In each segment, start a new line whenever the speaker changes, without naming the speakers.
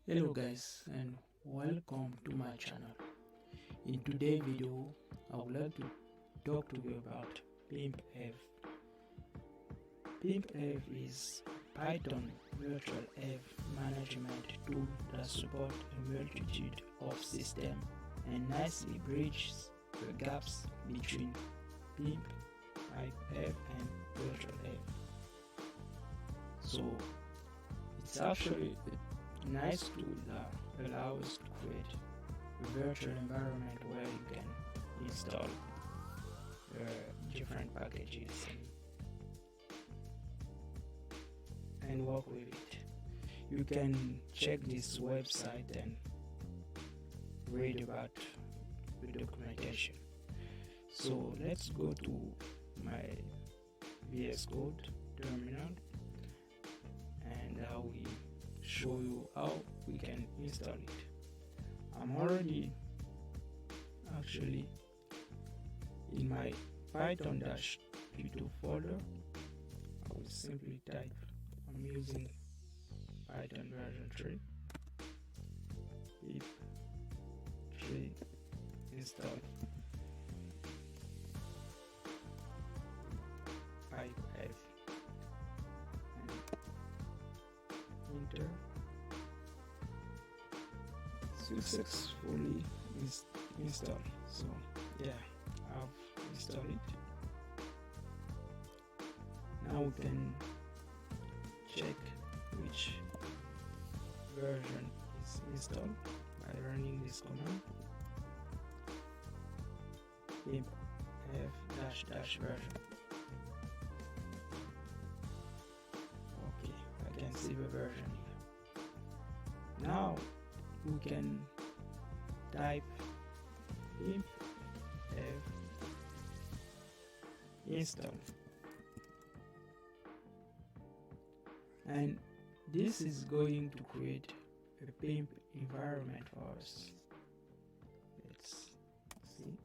Hello guys and welcome to my channel. In today's video I would like to talk to you about Pipenv. Pipenv is Python virtual F management tool that supports a multitude of systems and nicely bridges the gaps between Pipenv and virtual F. So it's actually a nice tool that allows us to create a virtual environment where you can install different packages and work with it. You can check this website and read about the documentation. So let's go to my VS Code terminal and I will show you how we can install it. I'm already actually in my python-tuto folder. I will simply type I'm using Python version 3 pip 3 install Pipenv and enter. Successfully installed. So yeah, I've installed it. Now we can check which version is installed by running this command pipenv version. Okay, I can see the version here. Now we can type pipenv install, and this is going to create a pimp environment for us. Let's see.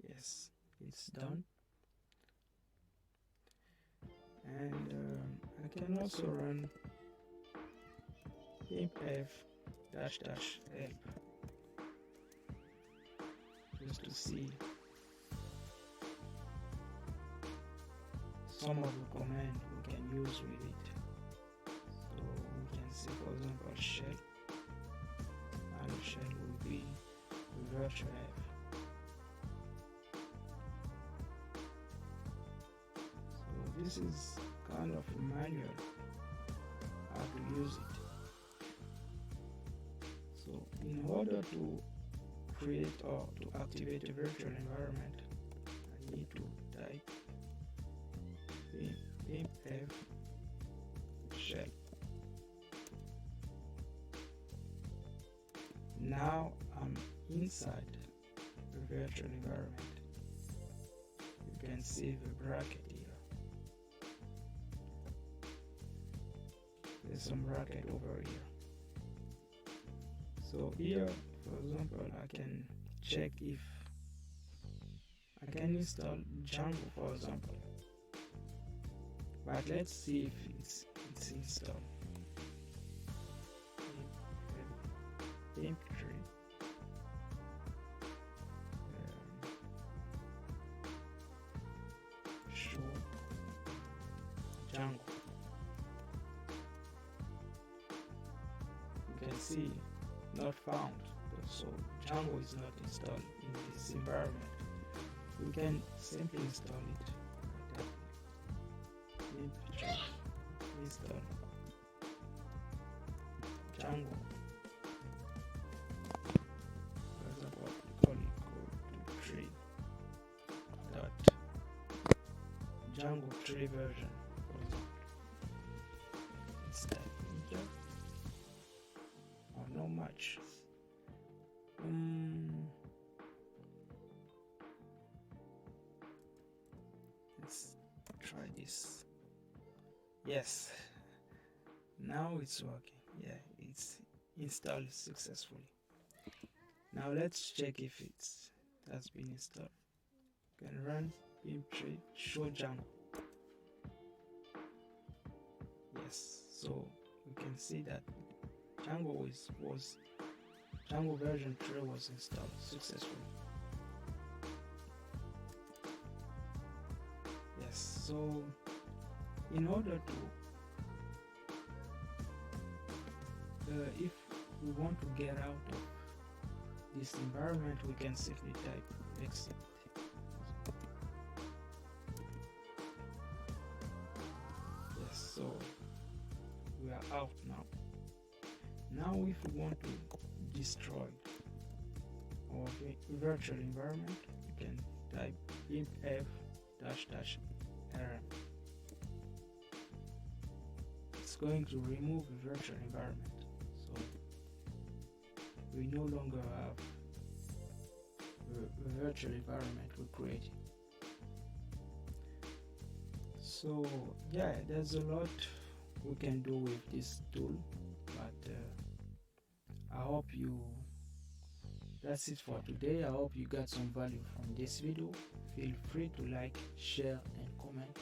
Yes, it's done. And I can also run pipenv --help just to see some of the commands we can use with it. So we can see, for example, shell, and the shell will be the virtual F. So this is kind of a manual how to use it. So in order to create or to activate a virtual environment, I need to type pipenv shell. Now I'm inside the virtual environment. You can see the bracket here. There's some bracket over here. So here, for example, I can check if I can install Django, for example. But let's see if it's installed. Pimp 3. Show Django. You can see not found. So Django is not installed in this environment. We can simply install it. Install Django. For example, call it code 3 dot Django 3 version. For example, install enter or no match. Let's try this. Yes, now it's working. Yeah, it's installed successfully. Now let's check if it has been installed. You can run pip3 show Django. Yes, so we can see that Django version 3 was installed successfully. Yes, so in order to if we want to get out of this environment, we can simply type exit. Yes, so we are out now. Now if we want to destroy our virtual environment, you can type pipenv -rm. It's going to remove the virtual environment, so we no longer have the virtual environment we created. So yeah, there's a lot we can do with this tool, but that's it for today. I hope you got some value from this video. Feel free to like, share and comment.